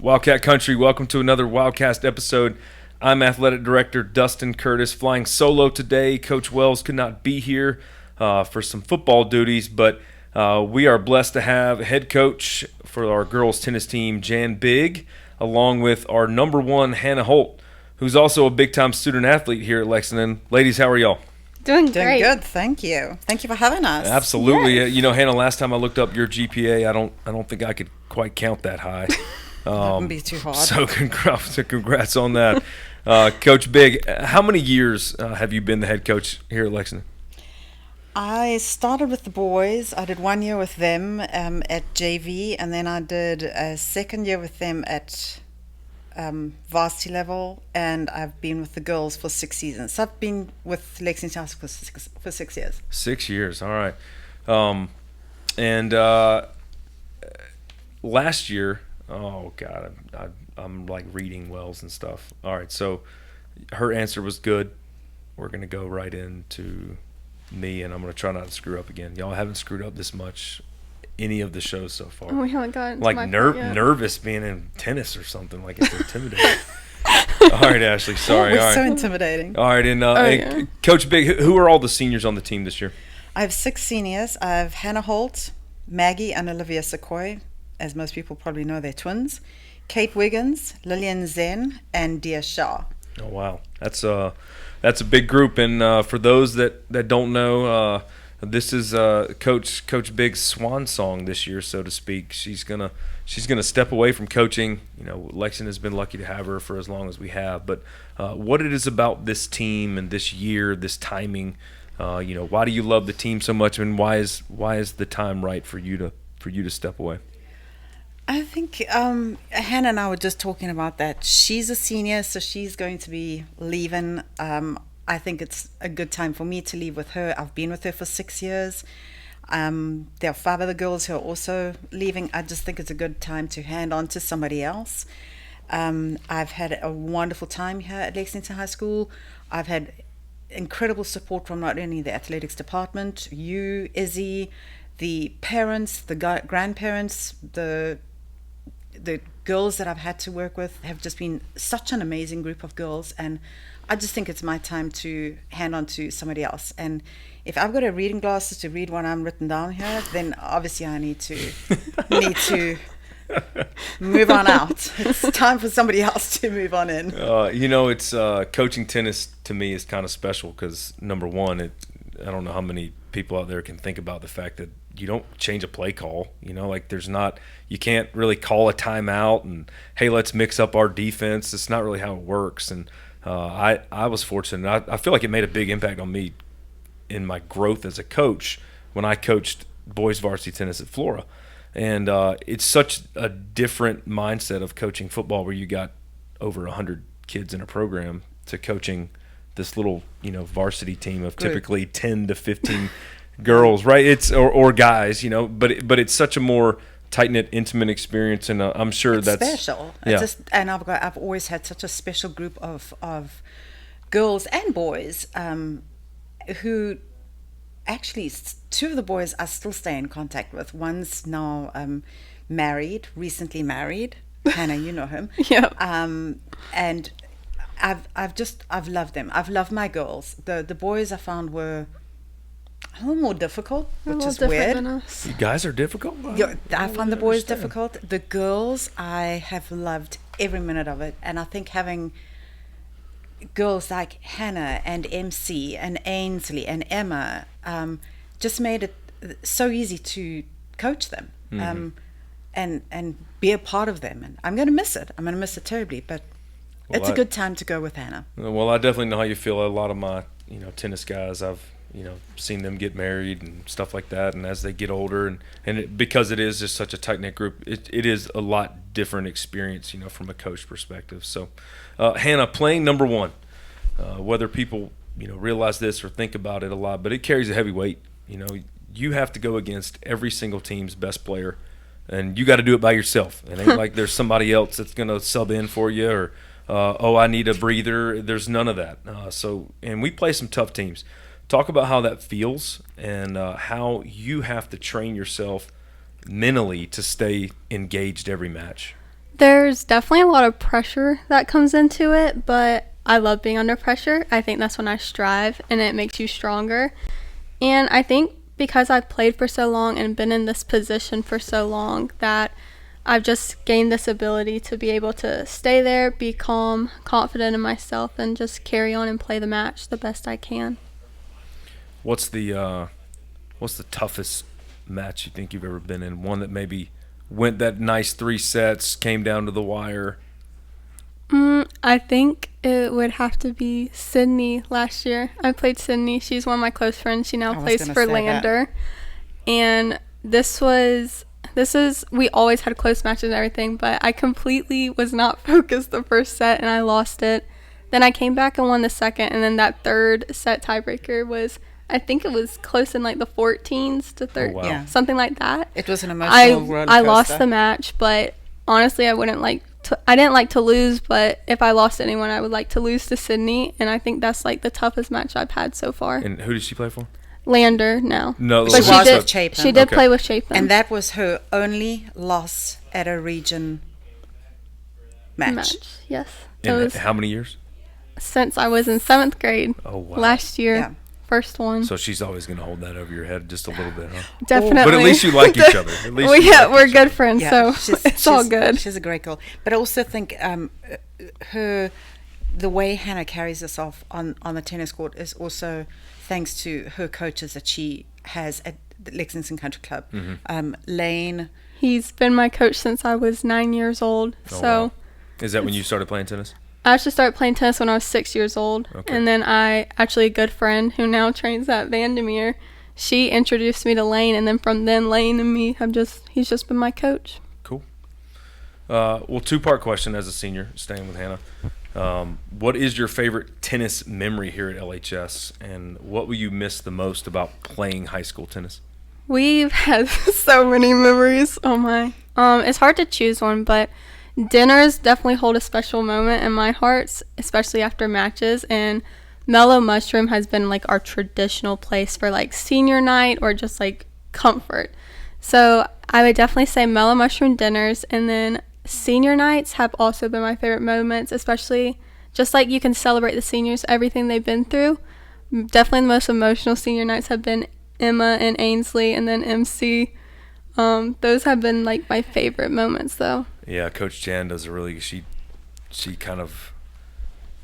Wildcat Country, welcome to another Wildcast episode. I'm Athletic Director Dustin Curtis, flying solo today. Coach Wells could not be here for some football duties, but we are blessed to have head coach for our girls tennis team, Jan Bigg, along with our number one, Hannah Holt, who's also a big-time student athlete here at Lexington. Ladies, how are y'all? Doing great. Good, thank you. Thank you for having us. Absolutely. Yes. You know, Hannah, last time I looked up your GPA, I don't think I could quite count that high. That wouldn't be too hard. So congrats on that. Coach Bigg, how many years have you been the head coach here at Lexington? I started with the boys. I did 1 year with them at JV, and then I did a second year with them at varsity level, and I've been with the girls for 6 seasons. So I've been with Lexington for 6 years. 6 years, all right. And last year, oh God, I'm like reading Wells and stuff. All right, so her answer was good. We're gonna go right into me, and I'm gonna try not to screw up again. Y'all haven't screwed up this much any of the shows so far. We haven't gotten like to my part yet. Nervous being in tennis or something, like it's intimidating. All right, Ashley, sorry. We're all right. so intimidating. All right, and Coach Bigg, who are all the seniors on the team this year? I have 6 seniors. I have Hannah Holt, Maggie and Olivia Sequoy. As most people probably know, they're twins. Kate Wiggins, Lillian Zen, and Dia Shah. Oh wow, that's a big group. And for those that don't know, this is Coach Bigg's swan song this year, so to speak. She's gonna step away from coaching. You know, Lexington has been lucky to have her for as long as we have. But what it is about this team and this year, this timing. You know, why do you love the team so much, and why is the time right for you to step away? I think Hannah and I were just talking about that. She's a senior, so she's going to be leaving. I think it's a good time for me to leave with her. I've been with her for 6 years. There are 5 other girls who are also leaving. I just think it's a good time to hand on to somebody else. I've had a wonderful time here at Lexington High School. I've had incredible support from not only the athletics department, you, Izzy, the parents, the grandparents, the girls that I've had to work with have just been such an amazing group of girls, and I just think it's my time to hand on to somebody else. And if I've got a reading glasses to read what I'm written down here, then obviously I need to move on out. It's time for somebody else to move on in. You know, it's coaching tennis to me is kind of special because number one, I don't know how many people out there can think about the fact that you don't change a play call. You know, like you can't really call a timeout and, hey, let's mix up our defense. It's not really how it works. And I was fortunate. I feel like it made a big impact on me in my growth as a coach when I coached boys varsity tennis at Flora. And it's such a different mindset of coaching football where you got over 100 kids in a program to coaching this little, you know, varsity team of typically 10 to 15 girls, right? It's or guys, you know, but it's such a more tight-knit, intimate experience, and I'm sure it's that's special. Yeah. I've always had such a special group of girls and boys who actually 2 of the boys I still stay in contact with. One's now recently married. Hannah, you know him. Yeah. And I've loved them. I've loved my girls. The boys I found were a little more difficult, which is weird. Than us. You guys are difficult? I find the boys difficult. The girls, I have loved every minute of it. And I think having girls like Hannah and MC and Ainsley and Emma just made it so easy to coach them and be a part of them. And I'm going to miss it. I'm going to miss it terribly, but it's a good time to go with Hannah. Well, I definitely know how you feel. A lot of my, you know, tennis guys, I've, you know, seen them get married and stuff like that. And as they get older because it is just such a tight-knit group, it is a lot different experience, you know, from a coach perspective. So, Hannah, playing number one, whether people, you know, realize this or think about it a lot, but it carries a heavy weight. You know, you have to go against every single team's best player, and you got to do it by yourself. It ain't like there's somebody else that's going to sub in for you or, I need a breather. There's none of that. And we play some tough teams. Talk about how that feels and how you have to train yourself mentally to stay engaged every match. There's definitely a lot of pressure that comes into it, but I love being under pressure. I think that's when I strive, and it makes you stronger. And I think because I've played for so long and been in this position for so long that I've just gained this ability to be able to stay there, be calm, confident in myself, and just carry on and play the match the best I can. What's the toughest match you think you've ever been in? One that maybe went that nice 3 sets, came down to the wire? I think it would have to be Sydney last year. I played Sydney. She's one of my close friends. She now plays for Lander. And we always had close matches and everything, but I completely was not focused the first set and I lost it. Then I came back and won the second, and then that third set tiebreaker was, I think it was close in like the 14s to 30, something like that. It was an emotional roller coaster. I lost the match, but honestly, I didn't like to lose, but if I lost to anyone, I would like to lose to Sydney, and I think that's like the toughest match I've had so far. And who did she play for? Lander now. No, but she did play with Chapin. And that was her only loss at a region match. Yes. In how many years? Since I was in 7th grade. Oh, wow. Last year. First one. So she's always going to hold that over your head just a little bit, huh? Definitely. But at least you like each other. At least we're good friends, so it's all good. She's a great girl. But I also think the way Hannah carries herself on the tennis court is also thanks to her coaches that she has at the Lexington Country Club. Mm-hmm. Lane. He's been my coach since I was 9 years old. Wow. Is that when you started playing tennis? I actually started playing tennis when I was 6 years old. Okay. And then a good friend who now trains at Vandermeer, she introduced me to Lane, and then from then Lane and me he's just been my coach. Cool. Well, 2-part question as a senior, staying with Hannah. What is your favorite tennis memory here at LHS, and what will you miss the most about playing high school tennis? We've had so many memories. Oh my. It's hard to choose one, but dinners definitely hold a special moment in my heart, especially after matches, and Mellow Mushroom has been like our traditional place for like senior night or just like comfort. So I would definitely say Mellow Mushroom dinners, and then senior nights have also been my favorite moments, especially just like you can celebrate the seniors, everything they've been through. Definitely the most emotional senior nights have been Emma and Ainsley, and then MC. Those have been like my favorite moments though. Yeah, Coach Jan does she kind of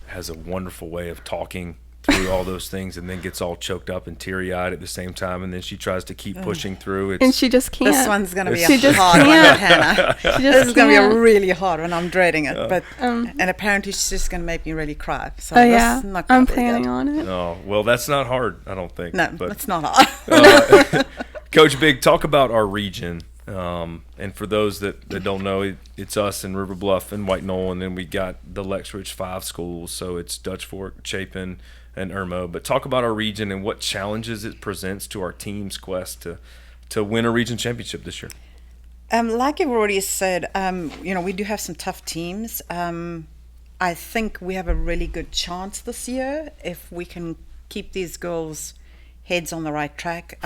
has a wonderful way of talking through all those things, and then gets all choked up and teary-eyed at the same time, and then she tries to keep pushing through. And she just can't. This one's going to be a hard one, Hannah. This is going to be a really hard one. I'm dreading it. But and apparently she's just going to make me really cry. So I'm planning on it. Oh, well, that's not hard, I don't think. No, it's not hard. Coach Bigg, talk about our region. And for those that don't know, it's us in River Bluff and White Knoll, and then we got the Lexridge 5 schools. So it's Dutch Fork, Chapin, and Irmo. But talk about our region and what challenges it presents to our team's quest to win a region championship this year. Like you've already said, we do have some tough teams. I think we have a really good chance this year if we can keep these girls' heads on the right track.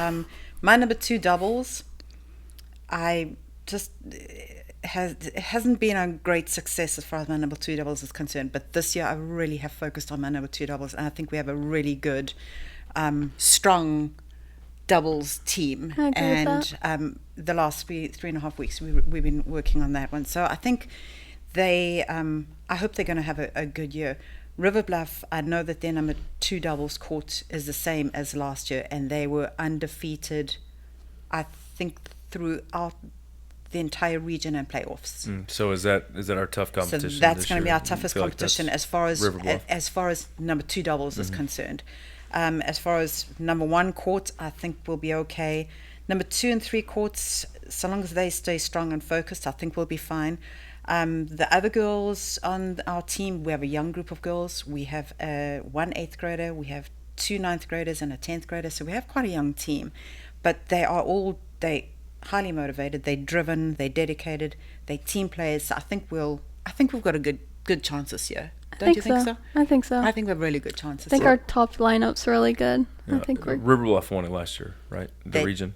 My number 2 doubles, it hasn't been a great success as far as my number 2 doubles is concerned, but this year I really have focused on my number 2 doubles, and I think we have a really good, strong doubles team. And the last 3.5 weeks we've been working on that one. So I think I hope they're going to have a good year. River Bluff, I know that their number 2 doubles court is the same as last year, and they were undefeated, I think, throughout the entire region and playoffs. So is that our tough competition? So that's going to be our toughest competition as far as number 2 doubles is concerned. As far as number 1 court, I think we'll be okay. Number 2 and 3 courts, so long as they stay strong and focused, I think we'll be fine. The other girls on our team, we have a young group of girls. We have 1 8th grader, we have 2 9th graders and a 10th grader, so we have quite a young team. But they highly motivated, they're driven, they're dedicated, they're team players. So I think we've got a good chance this year. Don't you think so? I think so. I think we have a really good chance this year. I think year. our top lineup's really good. Yeah, I think River Bluff won it last year, right? The region.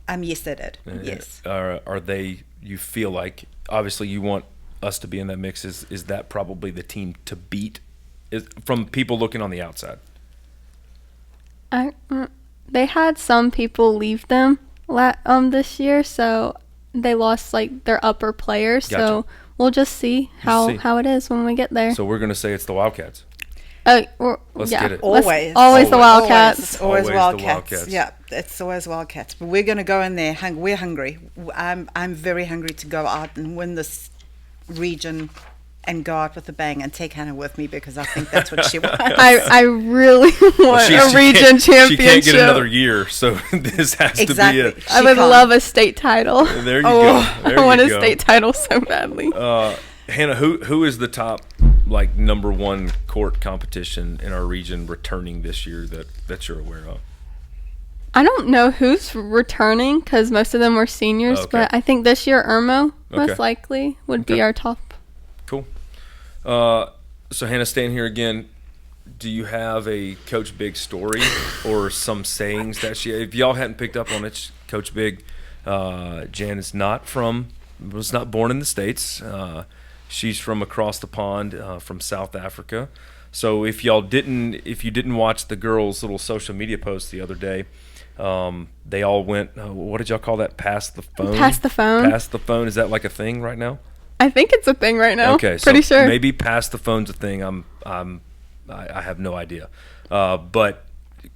Yes, they did. Yes. Are they? You feel like obviously you want us to be in that mix? Is that probably the team to beat from people looking on the outside? They had some people leave them this year, so they lost like their upper players. Gotcha. So we'll just see how it is when we get there. So we're going to say it's the Wildcats. Let's get it. Always the Wildcats. It's always Always the Wildcats. Wildcats. Yeah, it's always Wildcats. But we're going to go in there. We're hungry. I'm very hungry to go out and win this region and go out with a bang and take Hannah with me, because I think that's what she wants. I really want a region championship. She can't get another year, so this has to be it. I would love a state title. There you go. There I want you a go. state title so badly. Hannah, who is the top number one court competition in our region returning this year that you're aware of? I don't know who's returning because most of them were seniors, Okay. but I think this year Irmo most Okay. likely would be Okay. our top. Cool. So Hannah, staying here again, do you have a Coach Bigg story or some sayings that if y'all hadn't picked up on it, Coach Bigg, Jan was not born in the States. She's from across the pond, from South Africa. So if you didn't watch the girls' little social media post the other day, they all went, what did y'all call that? Pass the phone? Pass the phone. Pass the phone. Is that like a thing right now? I think it's a thing right now. Okay, pretty so sure. maybe pass the phone's a thing. I have no idea. But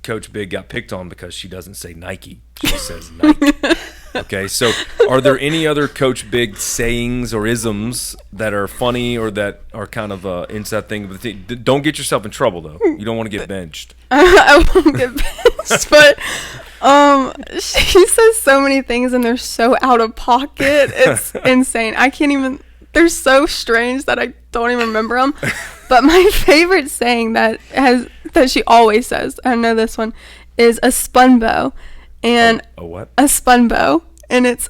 Coach Bigg got picked on because she doesn't say Nike. She says Nike. Okay, so are there any other Coach Bigg sayings or isms that are funny or that are kind of inside thing? Don't get yourself in trouble though. You don't want to get benched. I won't get benched, but she says so many things and they're so out of pocket. It's insane. I can't even. They're so strange that I don't even remember them. But my favorite saying that she always says, I know this one, is a spun bow. And a what? A spun bow. And it's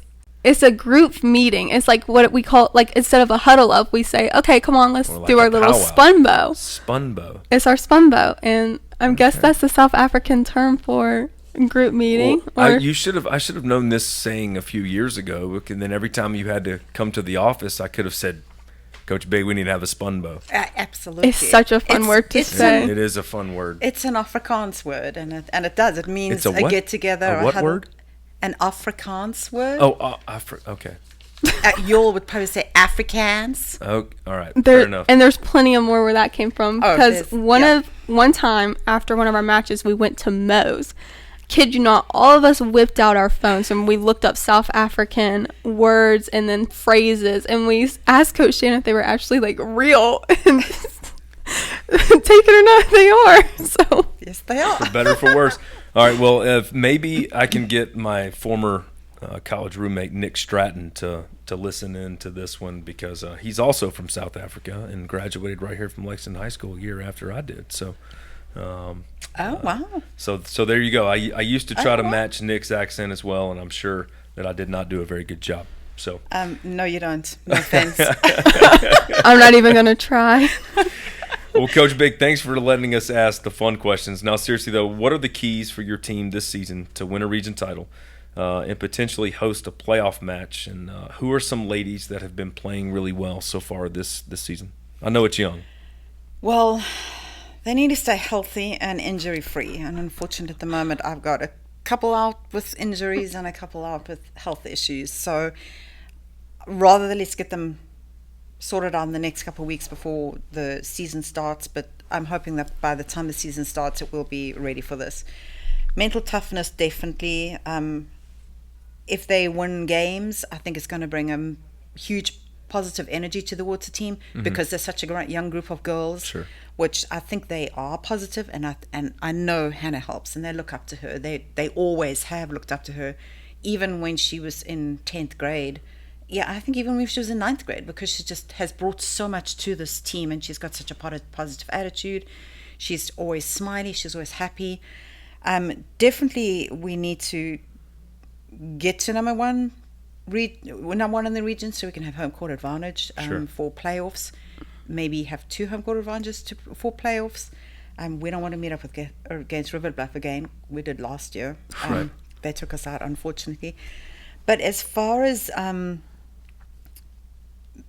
a group meeting. It's like what we call, like, instead of a huddle up, we say, okay, come on, let's Or like do our a little powwow. spun bow. Spun bow. It's our spun bow. And I guess that's the South African term for group meeting. Well, I should have known this saying a few years ago, and then every time you had to come to the office, I could have said, Coach Bigg, we need to have a spun bow. Absolutely. It's such a fun word to say. It is a fun word. It's an Afrikaans word, and it does. It means It's a what? get together. A what word? An Afrikaans word. Oh, okay. Y'all would probably say Afrikaans. Oh, all right. Fair enough. And there's plenty of more where that came from. Oh, Because there's- one time after one of our matches, we went to Moe's. Kid you not, all of us whipped out our phones and we looked up South African words and then phrases, and we asked Coach Shannon if they were actually like real. And take it or not, they are. So Yes, they are. For better, for worse. All right. Well, if maybe I can get my former college roommate Nick Stratton to listen in to this one, because he's also from South Africa and graduated right here from Lexington High School a year after I did. So. Oh, wow. So there you go. I used to try to wow. match Nick's accent as well, and I'm sure that I did not do a very good job. So No, you don't. No offense. I'm not even going to try. well, Coach Bigg, thanks for letting us ask the fun questions. Now, seriously though, what are the keys for your team this season to win a region title and potentially host a playoff match? And who are some ladies that have been playing really well so far this season? I know it's young. Well, they need to stay healthy and injury-free. And unfortunately, at the moment, I've got a couple out with injuries and a couple out with health issues. So rather, let's get them sorted out in the next couple of weeks before the season starts. But I'm hoping that by the time the season starts, it will be ready for this. Mental toughness, definitely. If they win games, I think it's going to bring a huge positive energy to the water team, because they're such a great young group of girls. Sure. Which I think they are positive, and I know Hannah helps, and they look up to her. They always have looked up to her, even when she was in 10th grade. Yeah, I think even when she was in 9th grade, because she just has brought so much to this team, and she's got such a positive attitude. She's always smiley. She's always happy. Definitely, we need to get to number one in the region, so we can have home court advantage for playoffs. Maybe have 2 home court advantages for playoffs. We don't want to meet up against River Bluff again. We did last year. Right. They took us out, unfortunately. But as far as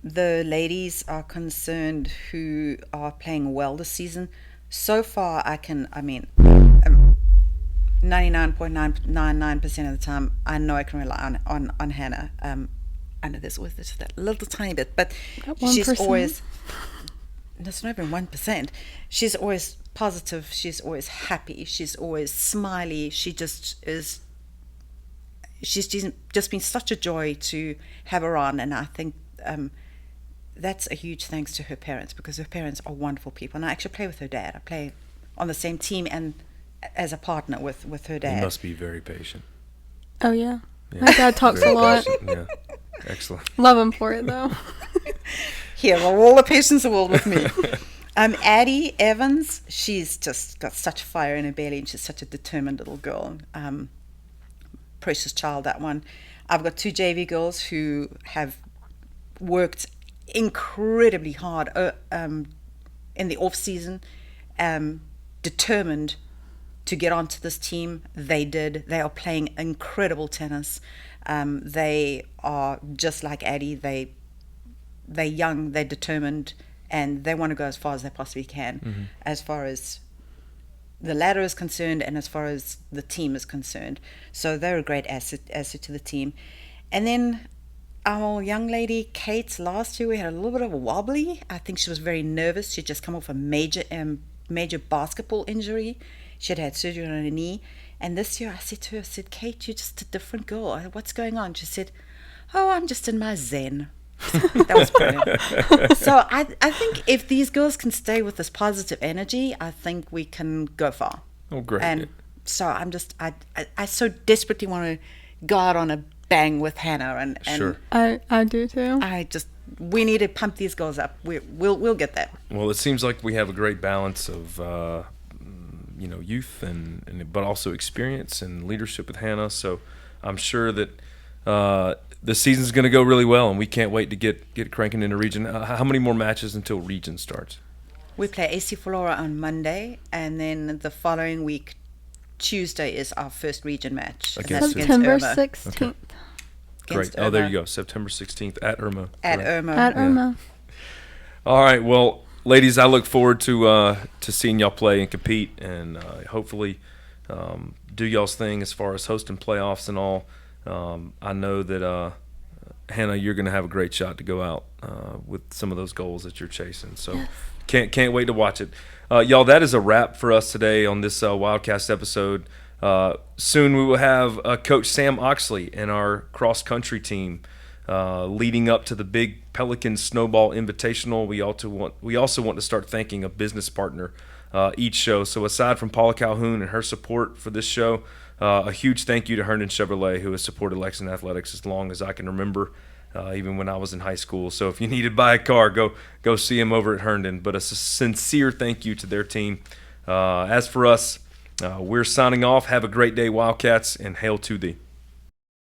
the ladies are concerned who are playing well this season, so far I mean, 99.999% of the time, I know I can rely on Hannah. I know there's always just that little tiny bit, but she's 1%. always, it's not even 1%. She's always positive. She's always happy. She's always smiley. She just is. She's just been such a joy to have her on, and I think that's a huge thanks to her parents, because her parents are wonderful people. And I actually play with her dad. I play on the same team and as a partner with her dad. You must be very patient. Oh, yeah. Yeah. My dad talks a Very lot. patient, yeah. Excellent. Love him for it, though. Here, all the patience in the world with me. Addie Evans, she's just got such fire in her belly, and she's such a determined little girl. Precious child, that one. I've got 2 JV girls who have worked incredibly hard in the off season, determined to get onto this team. They did. They are playing incredible tennis. They are just like Addie. They're young, they're determined, and they want to go as far as they possibly can, as far as the ladder is concerned and as far as the team is concerned. So they're a great asset to the team. And then our young lady, Kate, last year we had a little bit of a wobbly. I think she was very nervous. She'd just come off a major basketball injury. She'd had surgery on her knee. And this year I said to her, Kate, you're just a different girl. What's going on? She said, oh, I'm just in my zen. That was brilliant. So I think if these girls can stay with this positive energy, I think we can go far. Oh, great. And so I so desperately want to go out on a bang with Hannah, and Sure. I do, too. We need to pump these girls up. We'll get that. Well, it seems like we have a great balance of youth but also experience and leadership with Hannah. So I'm sure that the season's going to go really well, and we can't wait to get cranking into region. How many more matches until region starts? We play AC Flora on Monday, and then the following week, Tuesday, is our first region match. Against September Irma. 16th. Okay. Great. Against Oh, there Irma. you go. September 16th at Irma. At Correct. Irma. At Irma. All right. Well, ladies, I look forward to seeing y'all play and compete, and hopefully do y'all's thing as far as hosting playoffs and all. I know that Hannah, you're going to have a great shot to go out with some of those goals that you're chasing. So can't wait to watch it. Y'all, that is a wrap for us today on this Wildcast episode. Soon we will have Coach Sam Oxley and our cross-country team leading up to the Bigg Pelican Snowball Invitational. We also want to start thanking a business partner each show. So aside from Paula Calhoun and her support for this show, a huge thank you to Herndon Chevrolet, who has supported Lexington Athletics as long as I can remember, even when I was in high school. So if you need to buy a car, go see them over at Herndon. But a sincere thank you to their team. As for us, we're signing off. Have a great day, Wildcats, and hail to thee.